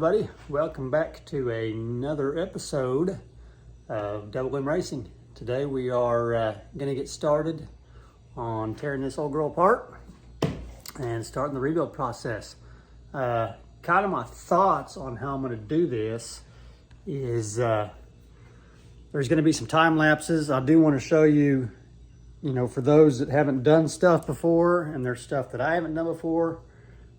everybody, welcome back to another episode of Double M Racing. Today we are going to get started on tearing this old girl apart and starting the rebuild process. Kind of my thoughts on how I'm going to do this is there's going to be some time lapses. I do want to show you, for those that haven't done stuff before and there's stuff that I haven't done before,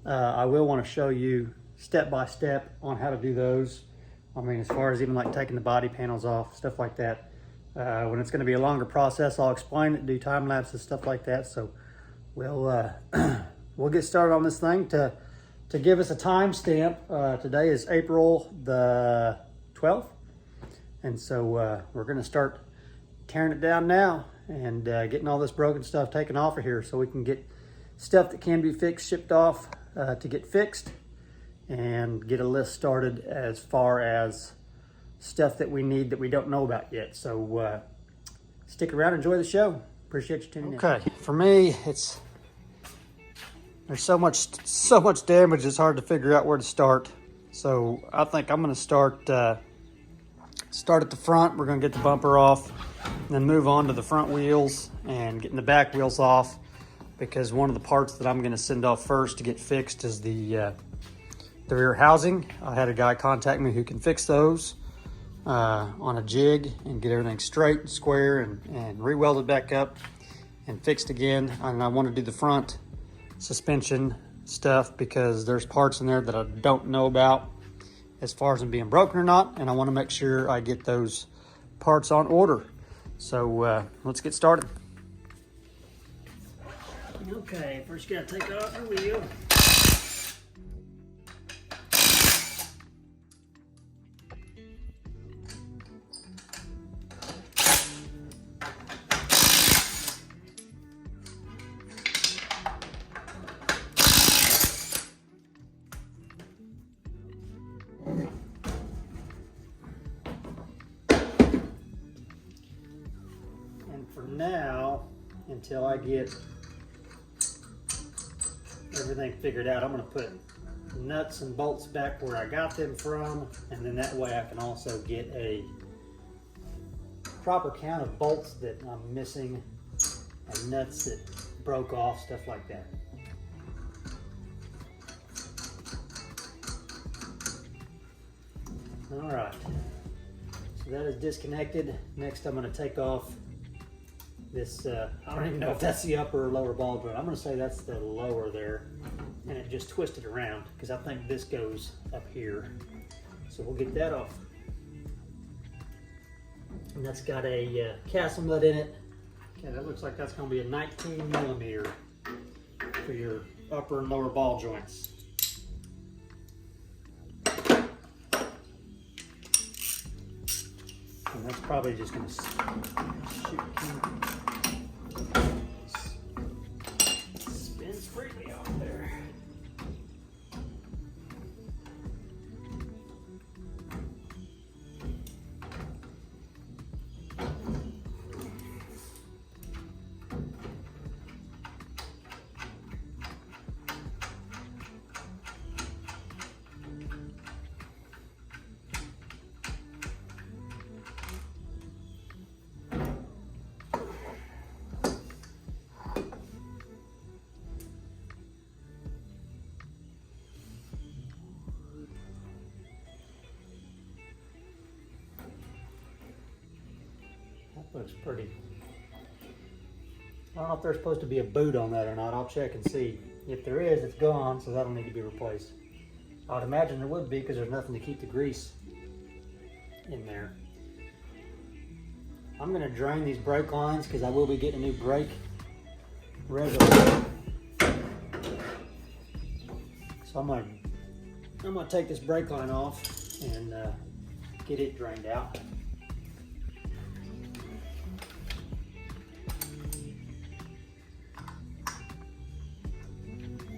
I will want to show you step by step on how to do those. I mean, as far as even like taking the body panels off, stuff like that. When it's going to be a longer process, I'll explain it, do time lapses, stuff like that. So we'll we'll get started on this thing. To give us a timestamp, today is April the 12th, and so we're going to start tearing it down now and getting all this broken stuff taken off of here, so we can get stuff that can be fixed shipped off to get fixed, and get a list started as far as stuff that we need that we don't know about yet. So stick around, enjoy the show. Appreciate you tuning in. Okay, for me, there's so much damage, it's hard to figure out where to start. So I think I'm gonna start at the front. We're gonna get the bumper off, then move on to the front wheels and getting the back wheels off, because one of the parts that I'm gonna send off first to get fixed is the rear housing. I had a guy contact me who can fix those on a jig and get everything straight and square and re-welded back up and fixed again. And I want to do the front suspension stuff because there's parts in there that I don't know about as far as them being broken or not, and I want to make sure I get those parts on order. So let's get started. Okay, first you gotta take off the wheel. And for now, until I get everything figured out, I'm going to put nuts and bolts back where I got them from, and then that way I can also get a proper count of bolts that I'm missing and nuts that broke off, stuff like that. All right, so that is disconnected. Next I'm going to take off this, I don't even know if that's the upper or lower ball joint. I'm going to say that's the lower there, and it just twisted around because I think this goes up here. So we'll get that off. And that's got a castle nut in it. Okay, that looks like that's going to be a 19 millimeter for your upper and lower ball joints. And that's probably just going to shoot. Spins freely off there. Looks pretty. I don't know if there's supposed to be a boot on that or not. I'll check and see. If there is, it's gone, so that'll need to be replaced. I would imagine there would be because there's nothing to keep the grease in there. I'm going to drain these brake lines because I will be getting a new brake reservoir. So I'm going to take this brake line off and get it drained out.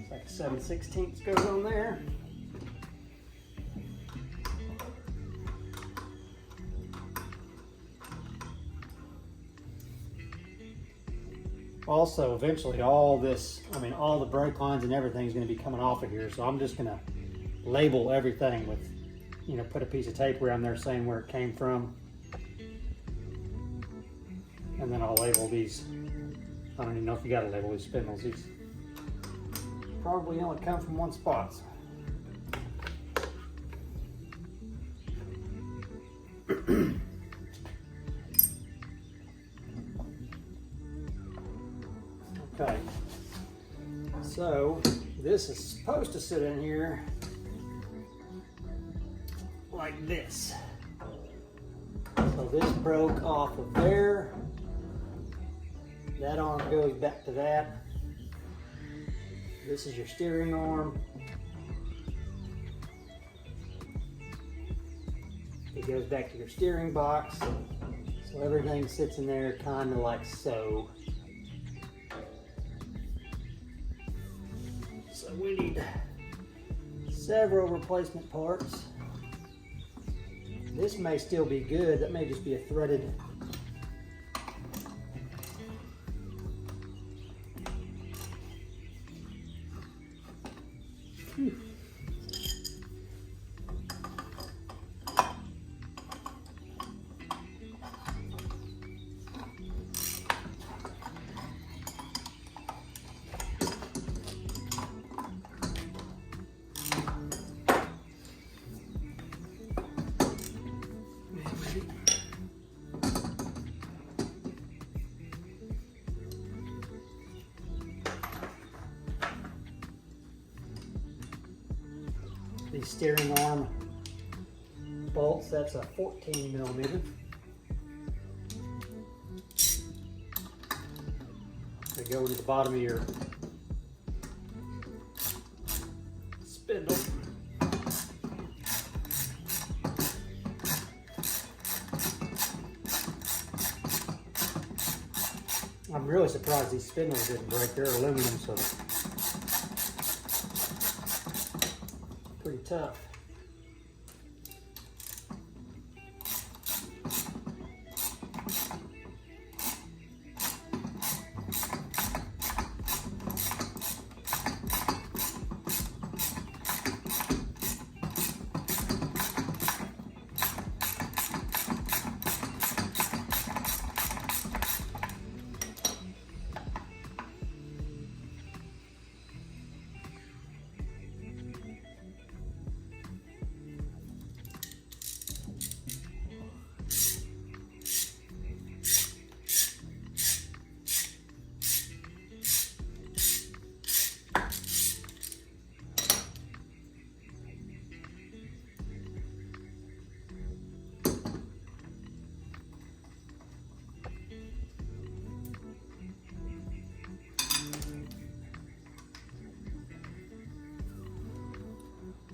Like 7/16 goes on there. Also, eventually all this, all the brake lines and everything is going to be coming off of here. So I'm just going to label everything with put a piece of tape around there saying where it came from. And then I'll label these. I don't even know if you gotta label these spindles. These probably only come from one spot. Okay, so this is supposed to sit in here like this. So this broke off of there. That arm goes back to that. This is your steering arm. It goes back to your steering box. So everything sits in there kind of like so. So we need several replacement parts. This may still be good. That may just be a threaded. These steering arm bolts, that's a 14 millimeter. They go to the bottom of your spindle. I'm really surprised these spindles didn't break. They're aluminum, so pretty tough.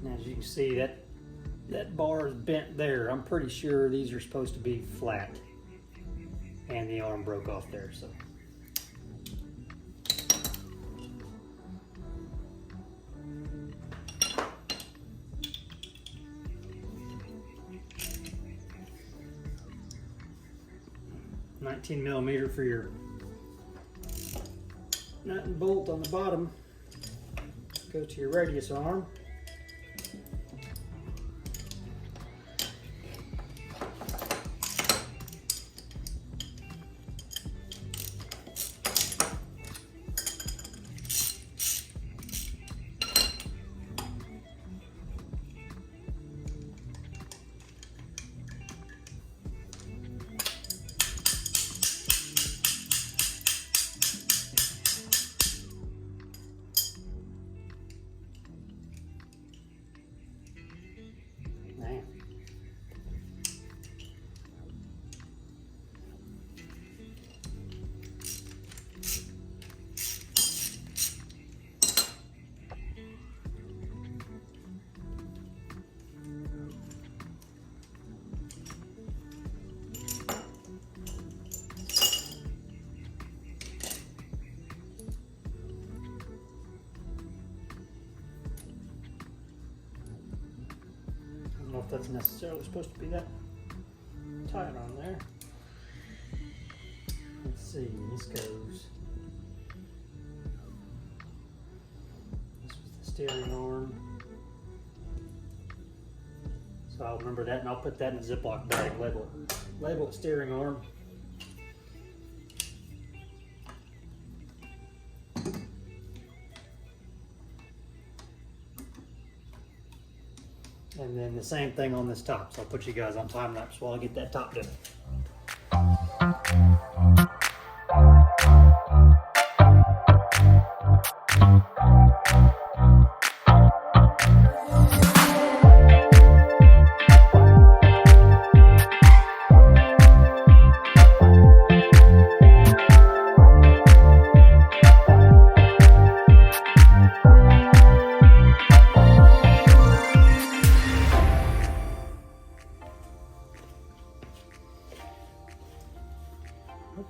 And as you can see, that bar is bent there. I'm pretty sure these are supposed to be flat. And the arm broke off there, so. $19mm for your nut and bolt on the bottom. Go to your radius arm. I don't know if that's necessarily supposed to be that tight on there. Let's see, this goes. This was the steering arm. So I'll remember that, and I'll put that in a Ziploc bag, label it steering arm. And then the same thing on this top. So I'll put you guys on time lapse while I get that top done.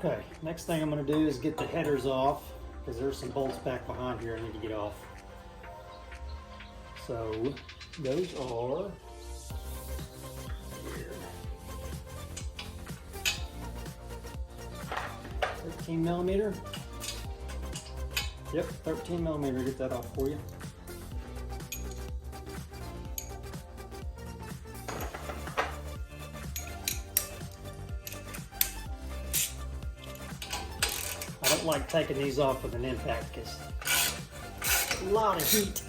Okay, next thing I'm going to do is get the headers off, because there's some bolts back behind here I need to get off. So those are here. 13 millimeter. Yep, 13 millimeter. Get that off for you. I don't like taking these off with an impact because a lot of heat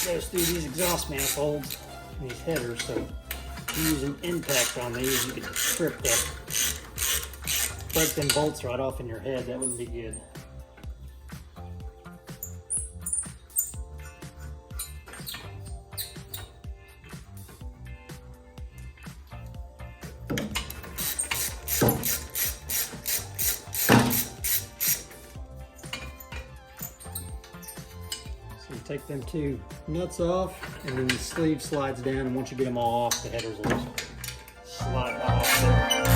goes through these exhaust manifolds and these headers. So if you use an impact on these, you can strip them, break them bolts right off in your head. That wouldn't be good. Take them two nuts off, and then the sleeve slides down, and once you get them all off, the headers will just slide off there.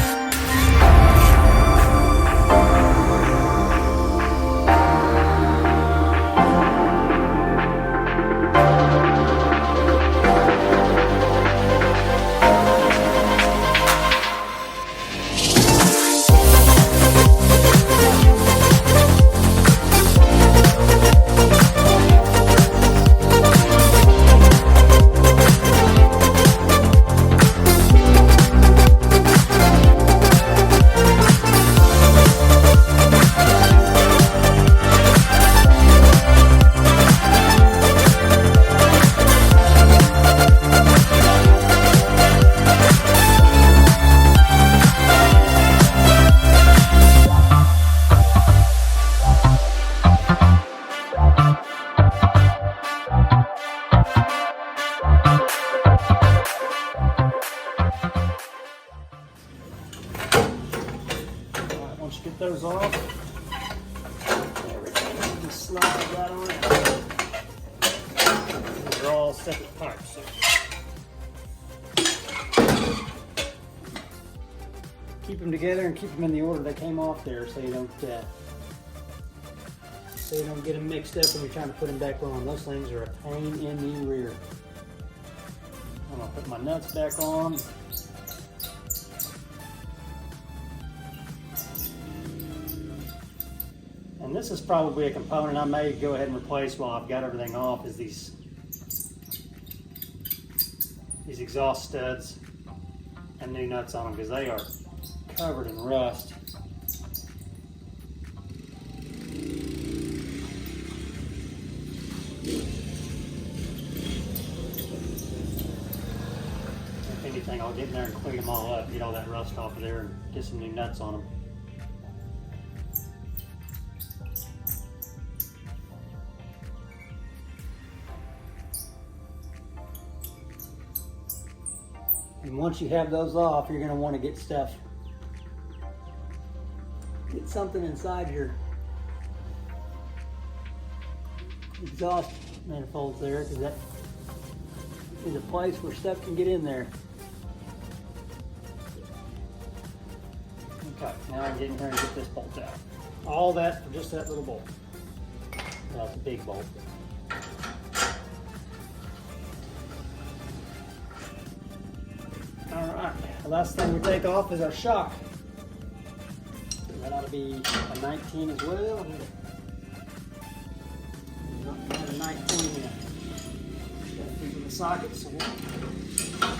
Once you get those off, there we go. Just slide that on out. These are all separate pipes. So keep them together and keep them in the order they came off there, so you don't get them mixed up when you're trying to put them back on. Those things are a pain in the rear. I'm gonna put my nuts back on. And this is probably a component I may go ahead and replace while I've got everything off, is these exhaust studs and new nuts on them, because they are covered in rust. If anything, I'll get in there and clean them all up, get all that rust off of there, and get some new nuts on them. And once you have those off, you're going to want to get something inside your exhaust manifolds there, because that is a place where stuff can get in there. Okay, now I can get in here and get this bolt out. All that for just that little bolt. That's a big bolt. Alright, the last thing we take off is our shock. That ought to be a 19 as well. Not a 19 yet. Got to figure this socket, so we'll do it this way.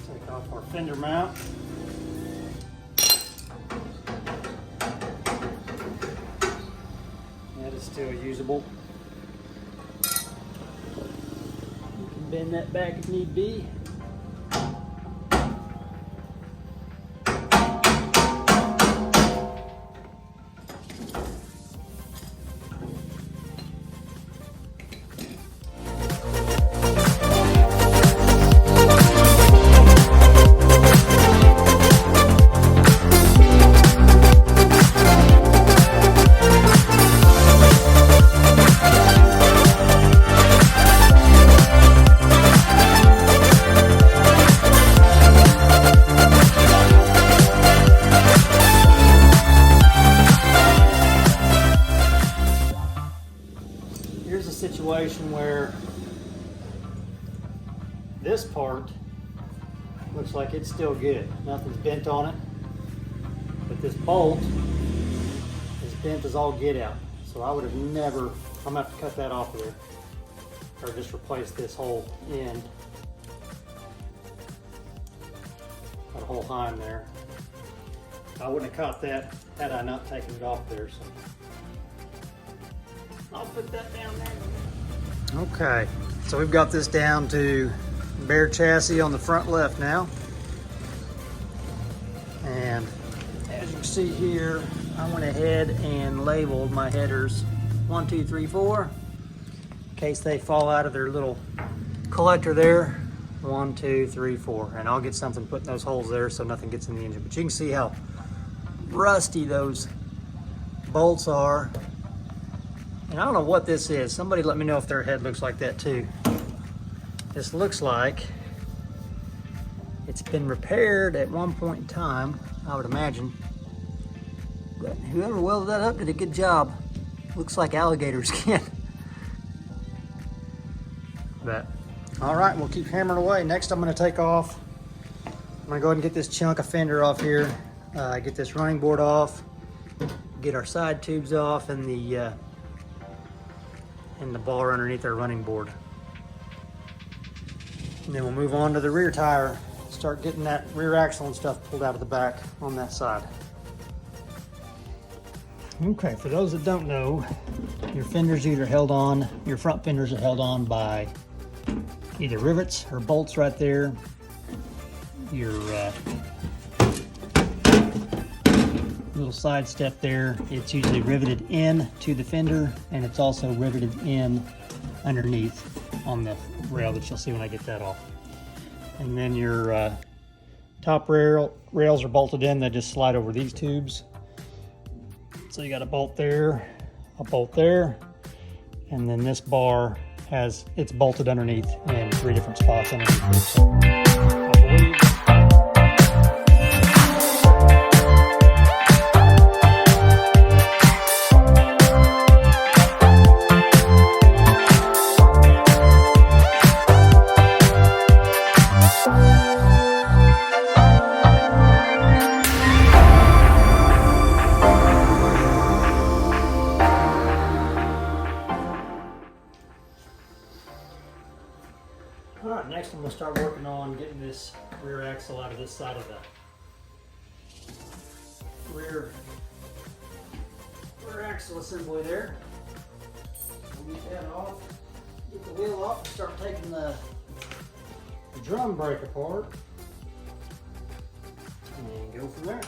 Take off our fender mount. That is still usable. You can bend that back if need be. Here's a situation where this part looks like it's still good. Nothing's bent on it. But this bolt is bent as all get out. So I would have never, I'm gonna have to cut that off of there. Or just replace this whole end. That whole heim there. I wouldn't have caught that had I not taken it off there. So I'll put that down there. Okay, so we've got this down to bare chassis on the front left now. And as you can see here, I went ahead and labeled my headers 1, 2, 3, 4 in case they fall out of their little collector there. 1, 2, 3, 4. And I'll get something put in those holes there so nothing gets in the engine. But you can see how rusty those bolts are. And I don't know what this is. Somebody let me know if their head looks like that too. This looks like it's been repaired at one point in time, I would imagine. But whoever welded that up did a good job. Looks like alligator skin. But, all right, we'll keep hammering away. Next I'm gonna take off. I'm gonna go ahead and get this chunk of fender off here. Get this running board off. Get our side tubes off and the bar underneath our running board. And then we'll move on to the rear tire, start getting that rear axle and stuff pulled out of the back on that side. Okay, for those that don't know, your fenders either held on, your front fenders are held on by either rivets or bolts right there. Your little side step there, it's usually riveted in to the fender, and it's also riveted in underneath on the rail that you'll see when I get that off. And then your top rails are bolted in. They just slide over these tubes. So you got a bolt there, a bolt there, and then this bar it's bolted underneath in 3 different spots underneath it. So I believe Alright, next I'm going to start working on getting this rear axle out of this side of the rear axle assembly there. We'll get that off, get the wheel off, and start taking the drum brake apart, and go from there.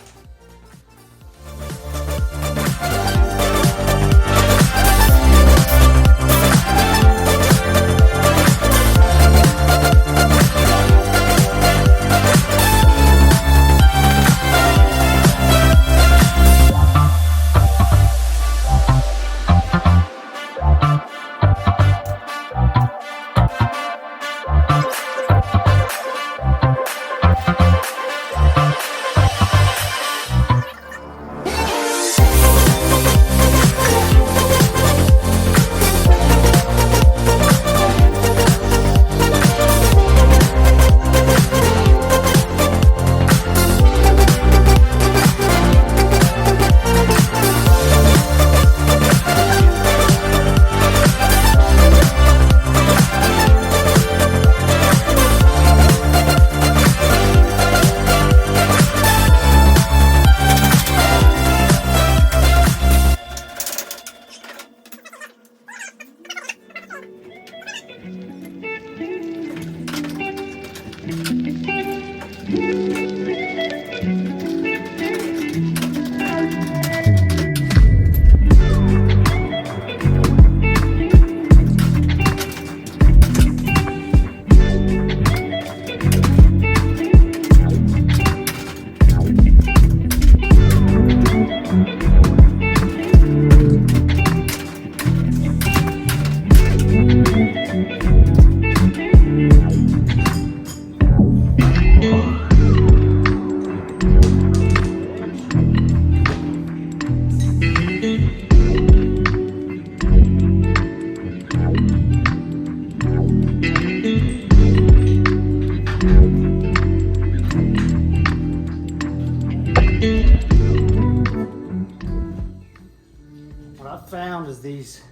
Found is these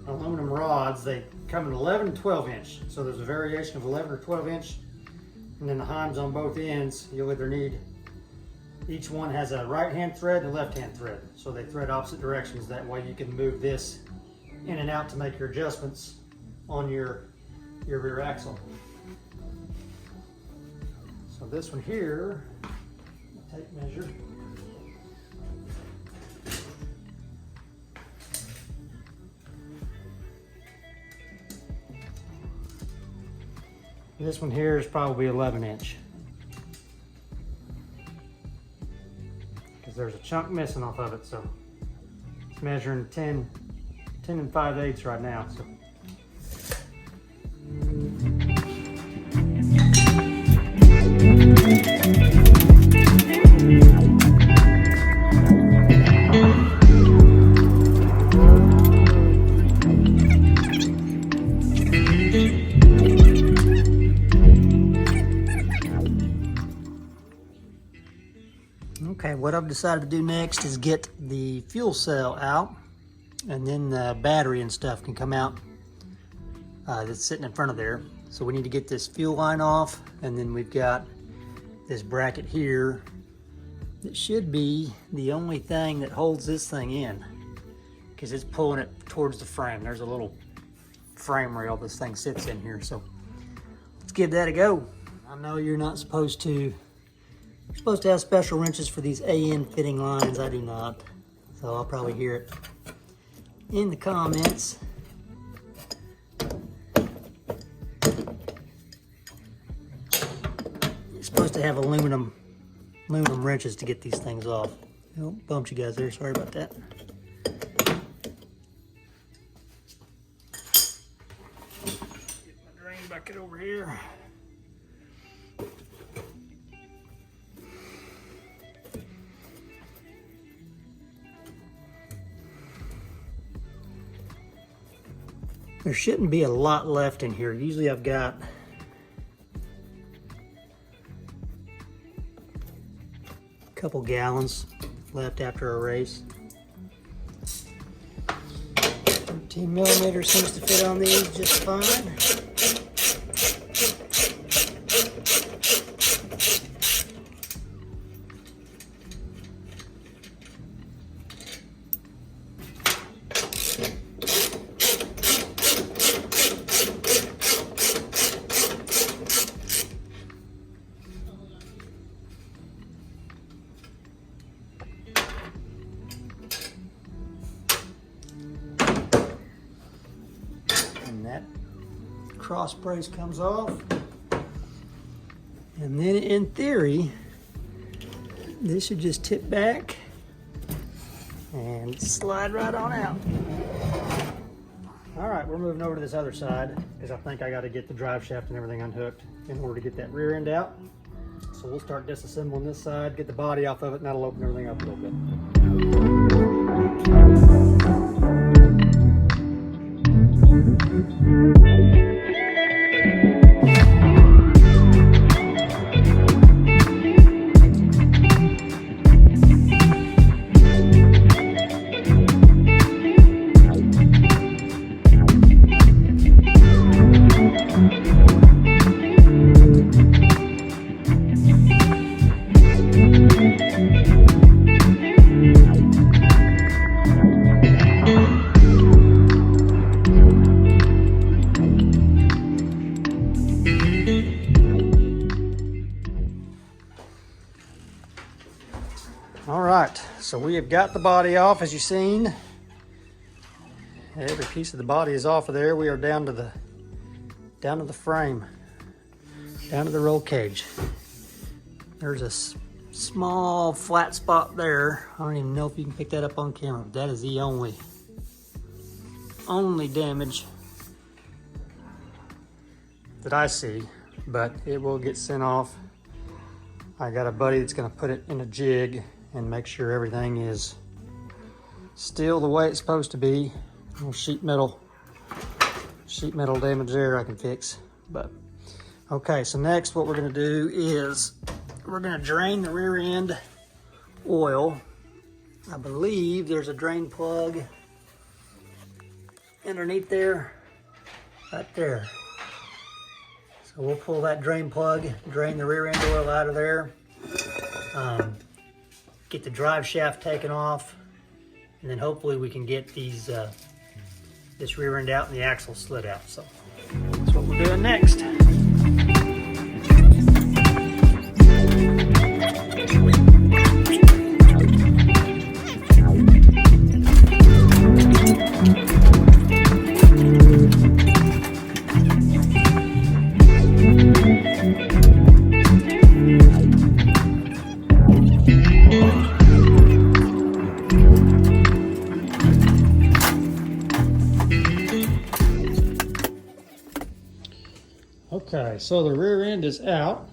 aluminum rods, they come in 11 and 12 inch. So there's a variation of 11 or 12 inch. And then the heims on both ends, you'll either need, each one has a right hand thread and a left hand thread. So they thread opposite directions. That way you can move this in and out to make your adjustments on your rear axle. So this one here, tape measure. This one here is probably 11 inch. Because there's a chunk missing off of it, so it's measuring 10 and 5/8 right now. So. Okay, what I've decided to do next is get the fuel cell out, and then the battery and stuff can come out that's sitting in front of there. So we need to get this fuel line off, and then we've got this bracket here that should be the only thing that holds this thing in, because it's pulling it towards the frame. There's a little frame rail this thing sits in here, so let's give that a go. I know you're not supposed to, you're supposed to have special wrenches for these AN fitting lines. I do not, so I'll probably hear it in the comments. You're supposed to have aluminum wrenches to get these things off. Oh, bumped you guys there, sorry about that. Get my drain bucket over here. There shouldn't be a lot left in here. Usually I've got a couple gallons left after a race. 13 millimeter seems to fit on these just fine. That cross brace comes off, and then in theory this should just tip back and slide right on out. All right, we're moving over to this other side because I think I got to get the drive shaft and everything unhooked in order to get that rear end out. So we'll start disassembling this side, get the body off of it, and that'll open everything up a little bit. All right, so we have got the body off, as you've seen. Every piece of the body is off of there. We are down to the frame, down to the roll cage. There's a small flat spot there. I don't even know if you can pick that up on camera. That is the only damage that I see, but it will get sent off. I got a buddy that's gonna put it in a jig and make sure everything is still the way it's supposed to be. Little sheet metal damage there I can fix. But okay, so next what we're gonna do is we're gonna drain the rear end oil. I believe there's a drain plug underneath there, right there. So we'll pull that drain plug, drain the rear end oil out of there, get the drive shaft taken off, and then hopefully we can get these this rear end out and the axle slid out. So that's what we're doing next. Okay, so the rear end is out,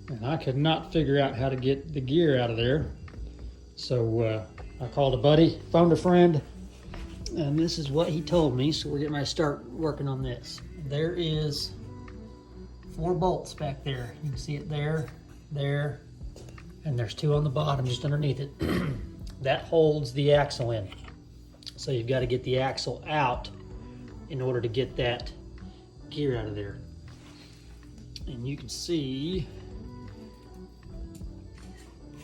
and I could not figure out how to get the gear out of there. So I called a buddy, phoned a friend, and this is what he told me. So we're getting ready to start working on this. There is 4 bolts back there. You can see it there, there, and there's 2 on the bottom just underneath it. That holds the axle in. So you've got to get the axle out in order to get that gear out of there. And you can see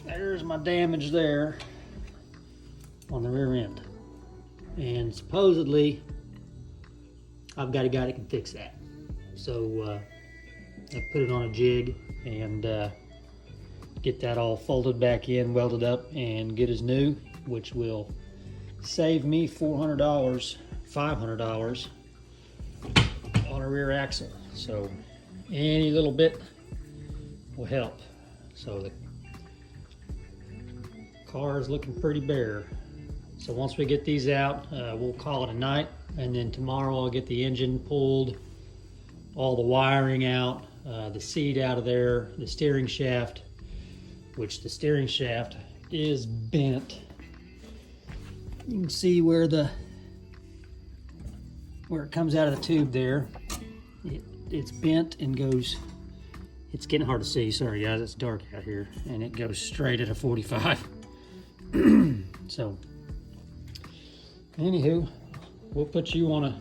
there's my damage there on the rear end, and supposedly I've got a guy that can fix that. So I put it on a jig and get that all folded back in, welded up, and good as new, which will save me $400, $500 on a rear axle. So any little bit will help. So the car is looking pretty bare. So once we get these out, we'll call it a night, and then tomorrow I'll get the engine pulled, all the wiring out, the seat out of there, the steering shaft, which the steering shaft is bent. You can see where it comes out of the tube there. It's bent and goes, it's getting hard to see, sorry guys, it's dark out here, and it goes straight at a 45. So anywho, we'll put you on a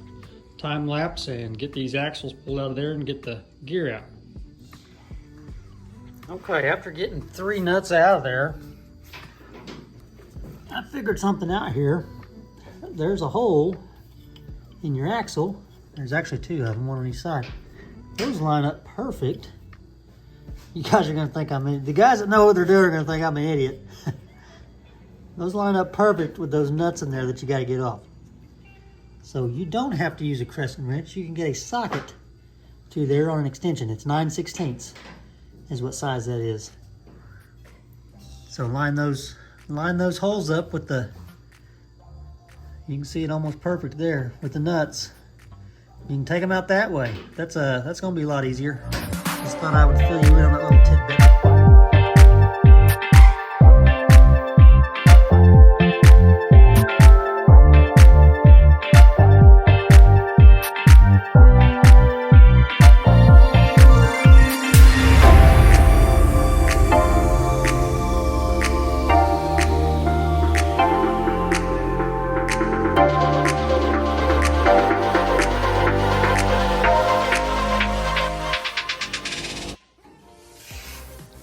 time lapse and get these axles pulled out of there and get the gear out. Okay, after getting 3 nuts out of there, I figured something out here. There's a hole in your axle. There's actually 2 of them, one on each side. Those line up perfect. You guys are gonna think the guys that know what they're doing are gonna think I'm an idiot. Those line up perfect with those nuts in there that you gotta get off. So you don't have to use a crescent wrench. You can get a socket to there on an extension. It's 9/16 is what size that is. So line those holes up with you can see it almost perfect there with the nuts. You can take them out that way. That's gonna be a lot easier. Just thought I would fill you in on that little tidbit.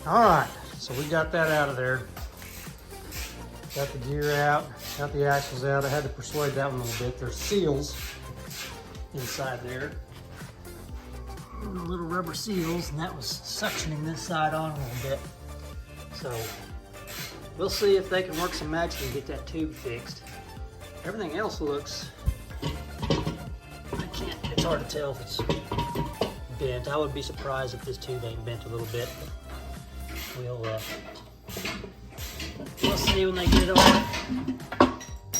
All right, so we got that out of there. Got the gear out, got the axles out. I had to persuade that one a little bit. There's seals inside there. Little rubber seals, and that was suctioning this side on a little bit. So we'll see if they can work some magic and get that tube fixed. Everything else looks, it's hard to tell if it's bent. I would be surprised if this tube ain't bent a little bit. We'll see when they get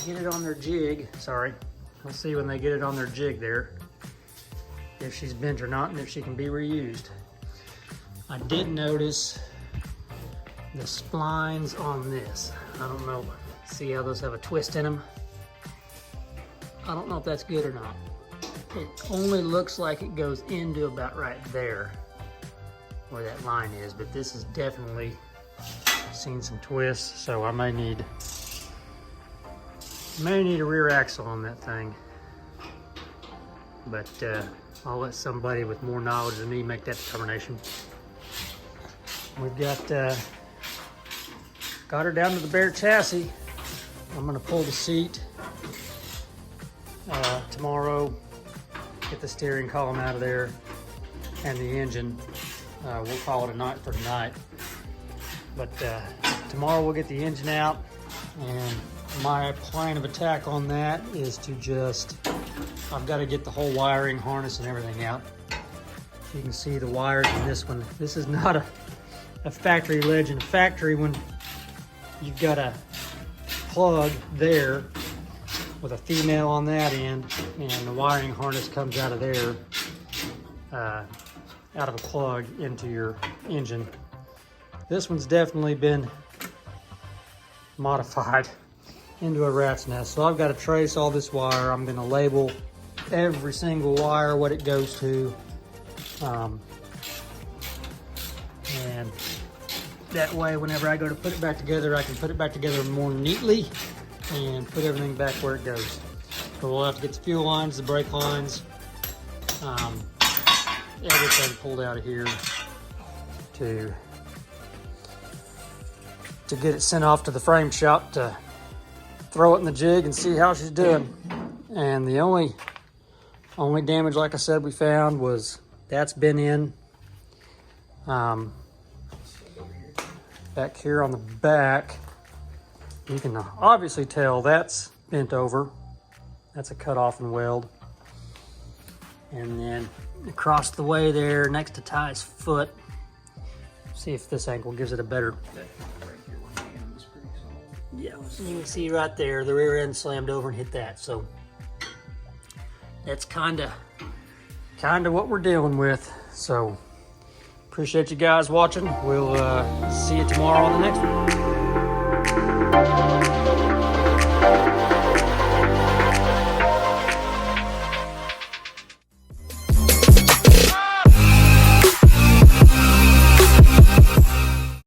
it on their jig. Sorry. We'll see when they get it on their jig there, if she's bent or not and if she can be reused. I did notice the splines on this. I don't know. See how those have a twist in them? I don't know if that's good or not. It only looks like it goes into about right there where that line is, but this is definitely seen some twists, so I may need a rear axle on that thing. But I'll let somebody with more knowledge than me make that determination. We've got her down to the bare chassis. I'm gonna pull the seat tomorrow, get the steering column out of there and the engine. We'll call it a night for tonight. But tomorrow we'll get the engine out, and my plan of attack on that is to I've got to get the whole wiring harness and everything out. You can see the wires in this one. This is not a factory Legend. Factory, when you've got a plug there with a female on that end, and the wiring harness comes out of there, out of a plug into your engine. This one's definitely been modified into a rat's nest. So I've got to trace all this wire. I'm going to label every single wire, what it goes to. And that way, whenever I go to put it back together, I can put it back together more neatly and put everything back where it goes. So we'll have to get the fuel lines, the brake lines, everything pulled out of here to get it sent off to the frame shop to throw it in the jig and see how she's doing. And the only damage, like I said, we found was that's been in back here on the back. You can obviously tell that's bent over. That's a cut off and weld. And then across the way there next to Ty's foot, see if this angle gives it a better. Yeah, you can see right there, the rear end slammed over and hit that. So that's kind of what we're dealing with. So appreciate you guys watching. We'll see you tomorrow on the next one.